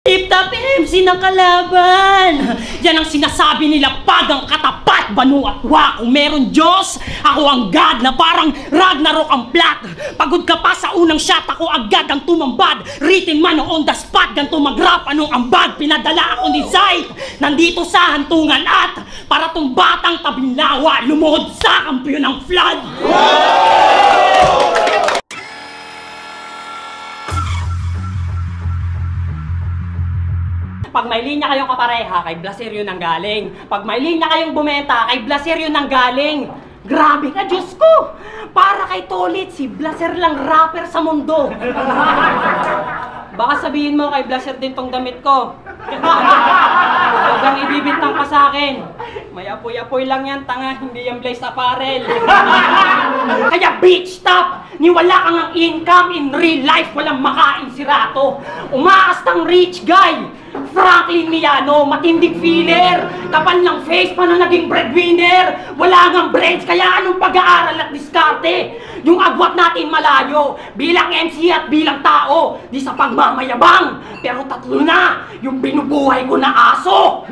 Tip-top MC ng kalaban! Yan ang sinasabi nila pag ang katapat, banu at wa. Kung meron Diyos, ako ang God na parang Ragnarok ang plot. Pagod ka pa sa unang shot, ako agad ang tumambad. Written man on the spot, ganito mag-rap anong ambag. Pinadala ako ni Zay, nandito sa hantungan at para tong batang tabing lawa, lumuhod sa kampiyon ng flood. Pag may linya kayong kapareha, kay Blaser yun ang galing. Pag may linya kayong bumenta, kay Blaser yun ang galing. Grabe ka, Diyos ko! Para kay Tolit, si Blaser lang rapper sa mundo. Baka sabihin mo kay Blaser din tong damit ko. Huwag ibibintang pa sa akin. May apoy-apoy lang yan, tanga, hindi yung Blaze Apparel. Kaya bitch, stop! Niwala kang ang income in real life, walang makain si Rato. Umaas ng rich guy, Franklin Miano, matinding filler. Kapal ng face, paano naging breadwinner? Wala ngang brains, kaya anong pag-aaral at diskarte? Yung agwat natin malayo, bilang MC at bilang tao, di sa pagmamayabang. Pero tatlo na, yung binubuhay ko na aso.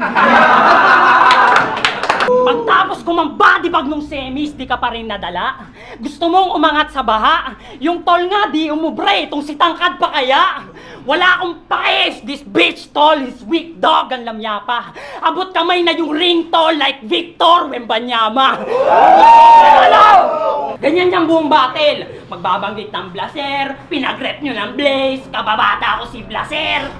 Pagtapos ko mang bodybag nung semis, di ka pa rin nadala. Gusto mong umangat sa baha, yung tol nga di umubre, itong si tangkad pa kaya. Wala akong paes, this bitch tol is weak dog ang lamyapa. Abot kamay na yung ring tol like Victor Wembanyama. Hello! Ganyan yung buong battle. Magbabanggit ng Blaser, pinag-rep nyo ng Blaze, kababata ko si Blaser.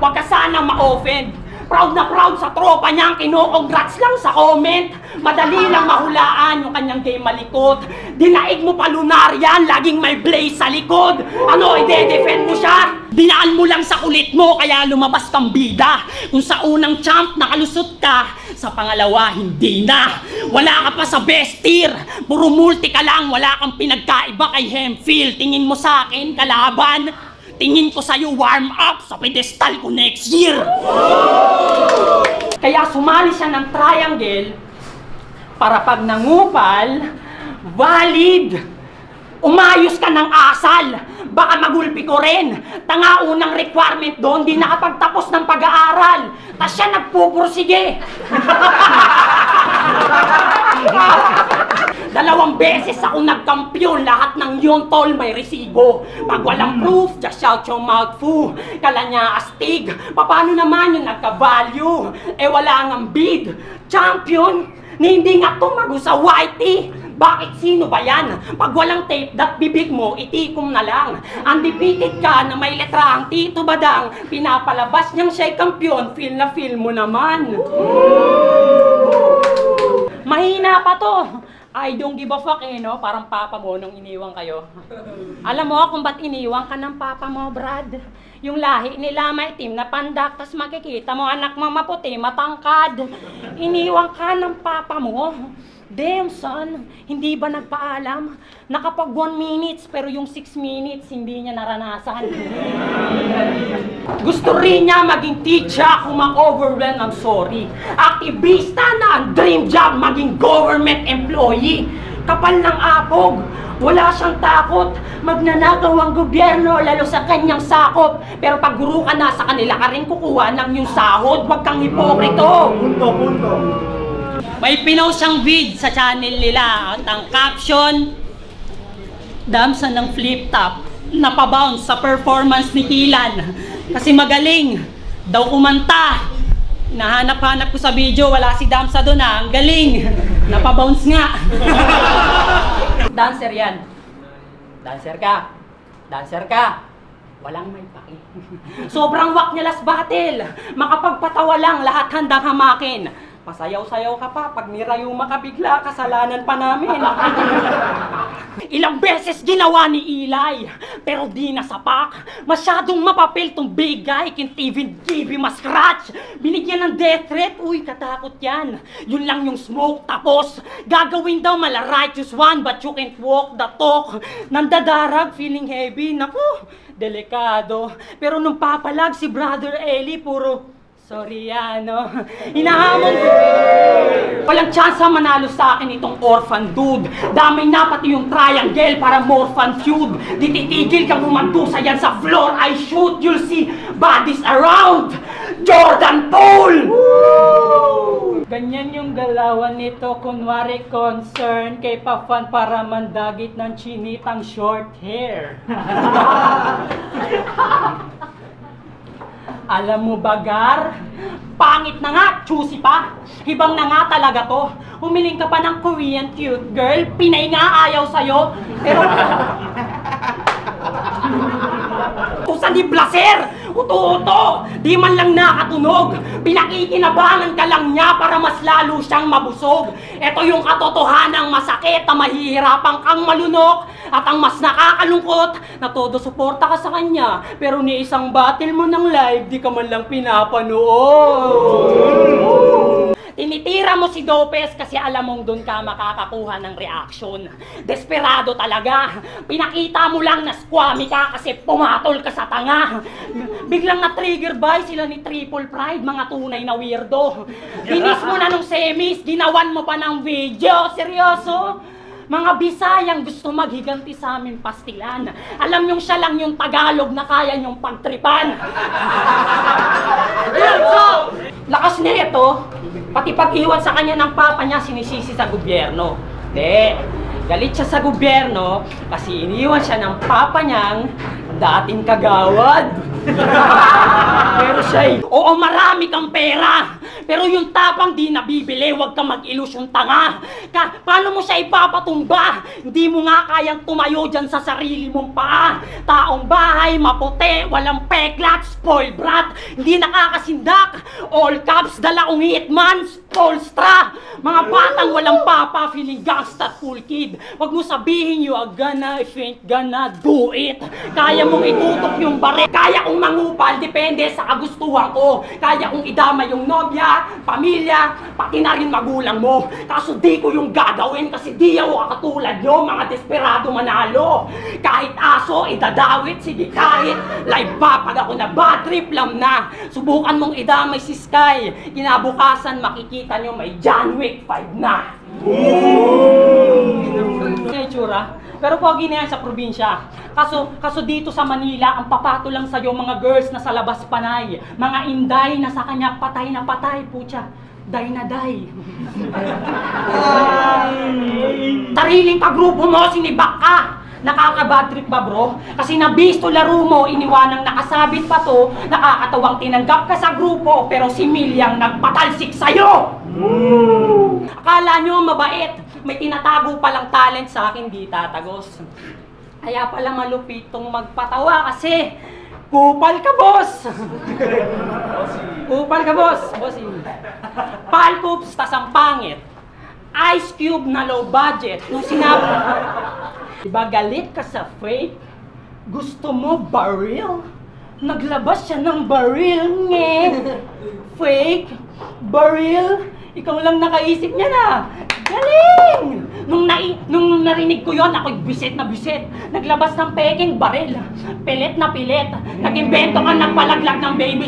Huwag ka sanang ma-offend. Proud na proud sa tropa niyang kino-congrats lang sa comment. Madali lang mahulaan yung kanyang game malikot. Dinaig mo pa lunaryan, laging may Blaze sa likod. Ano, ide-defend mo siya? Dinaan mo lang sa kulit mo, kaya lumabas kang bida. Kung sa unang champ nakalusot ka, sa pangalawa hindi na. Wala ka pa sa best tier, puro multi ka lang, wala kang pinagkaiba kay Hemphill. Tingin mo sa akin, kalaban, tingin ko sa'yo warm up sa pedestal ko next year. Kaya sumali siya ng triangle para pag nangupal, valid. Umayos ka ng asal, baka magulpi ko rin. Tanga unang requirement doon, di nakapagtapos ng pag-aaral. Tas siya nagpupursige. 2 beses ako nagkampiyon, lahat ng yun tol may resibo. Pag walang proof, just shout your mouth fu. Kala niya astig, paano naman yung nagka-value? Eh wala ngang bid, champion, hindi nga tumago sa whitey. Bakit sino ba yan? Pag walang tape, dat bibig mo, itikom na lang. Undefeated ka na may letrang Tito Badang, pinapalabas niyang siya'y kampiyon, feel na feel mo naman. Mahina pa to. I don't give a fuck eh, no? Parang papa mo nung iniwang kayo. Alam mo kung ba't iniwang ka ng papa mo, Brad? Yung lahi nila may itim na pandak, tas makikita mo anak mo maputi, matangkad. Iniwang ka ng papa mo. Damn son, hindi ba nagpaalam? Nakapag 1 minutes pero yung 6 minutes hindi niya naranasan. Gusto rin niya maging teacher kung ma-overwhelm, I'm sorry. Aktivista na ang dream job maging government employee. Kapal ng apog, wala siyang takot. Magnanakaw ang gobyerno lalo sa kanyang sakop. Pero pag guru ka na sa kanila ka rin kukuha ng yung sahod. Huwag kang hipokrito. Punto. May pinost siyang vid sa channel nila at ang caption, damsan ng flip top, napabounce sa performance ni Kilan. Kasi magaling, daw kumanta. Nahanap-hanap ko sa video, wala si Damsa doon ang galing. Napabounce nga. Dancer yan. Dancer ka. Dancer ka. Walang may paki. Sobrang wak niya last battle. Makapagpatawa lang, lahat handang hamakin. Pasayaw-sayaw ka pa, pag nirayuma ka bigla, kasalanan pa namin. Ilang beses ginawa ni Eli, pero di nasapak. Masyadong mapapil tong big guy, can't even give him a scratch. Binigyan ng death threat, uy, katakot yan. Yun lang yung smoke, tapos gagawin daw mala righteous one, but you can't walk the talk. Nandadarag, feeling heavy, naku, delikado. Pero nung papalag si Brother Eli, puro sorry ano, hinahamon ko. Walang tsansa manalo sa akin itong orphan dude. Damay na pati yung triangle para more fun feud. Di titigil kang umantusa yan sa floor, I shoot, you'll see bodies around. Ganyan yung galawan nito, kunwari concern kay Pafan para mandagit ng chinitang short hair. Alam mo ba, Gar? Pangit na nga, choosy pa. Hibang na nga talaga to. Humiling ka pa ng Korean cute girl, Pinay nga ayaw sa'yo. Pero... Tusan di blaser! Uto-uto! Di man lang nakatunog! Pinakikinabangan ka lang niya para mas lalo siyang mabusog. Ito yung katotohanang masakit na mahihirapan kang malunok. At ang mas nakakalungkot, na todo suporta ka sa kanya, pero ni isang battle mo ng live, di ka man lang pinapanood. Tinitira mo si Dopes kasi alam mong doon ka makakakuha ng reaction. Desperado talaga. Pinakita mo lang na squammy ka kasi pumatol ka sa tanga. Biglang na-trigger by sila ni Triple Pride, mga tunay na weirdo. Binis mo na nung semis, ginawan mo pa ng video. Seryoso? Mga Bisayang gusto maghiganti sa amin pastilan. Alam yung siya lang yung Tagalog na kaya yung pagtripan. Lakas niya ito, pati pag-iwan sa kanya ng papa niya sinisisi sa gobyerno. Hindi, galit siya sa gobyerno kasi iniwan siya ng papa niyang dating kagawad. Pero siya'y, oo, marami kang pera. Pero yung tapang di nabibili, huwag kang mag-ilusyon tanga. Paano mo siya ipapatumba? Hindi mo nga kayang tumayo dyan sa sarili mong paa. Taong bahay, maputi, walang peklat, spoiled brat, hindi nakakasindak. All caps, dala kong hitman, Polstra. Mga batang walang papa, feeling gangsta cool kid. Huwag mo sabihin you are gonna, if you ain't gonna do it. Kaya mong itutok yung bare. Kaya kong mangupal, depende sa kagustuhan ko. Kaya kong idama yung nobya, pamilya, pati na rin magulang mo. Kaso di ko yung gagawin kasi di ako katulad nyo, mga desperado manalo. Kahit aso, idadawit, sige kahit live pa pag ako na bad trip lang na. Subukan mong idamay si Sky. Kinabukasan makikita nyo may John Wick 5 na. Itsura. Pero pogi na yan sa probinsya. Kaso dito sa Manila, ang papato lang sa'yo mga girls na sa labas panay. Mga inday na sa kanya patay na patay, putya. Day na day. Tariling kagrupo mo, sinibak ka. Nakaka-bad trip ba, bro? Kasi nabisto laro mo, iniwanang nakasabit pa to, nakakatawang tinanggap ka sa grupo, pero si Milyang nagpatalsik sa'yo! Akala nyo mabait, may tinatago palang talent sa akin, di tatagos. Kaya pala malupit tong magpatawa kasi kupal ka, boss! Kupal ka, boss! Bossing. Palcoops, tas ang pangit. Ice Cube na low budget. Nung sinabi, diba galit ka sa fake? Gusto mo baril? Naglabas siya ng baril, nge! Fake? Baril? Ikaw lang nakaisip niya na. Galing! Nung narinig ko yon, ako'y bisit na bisit. Naglabas ng peking baril. Pilit na pilit. Nag-imbento ka ng palaglag ng baby.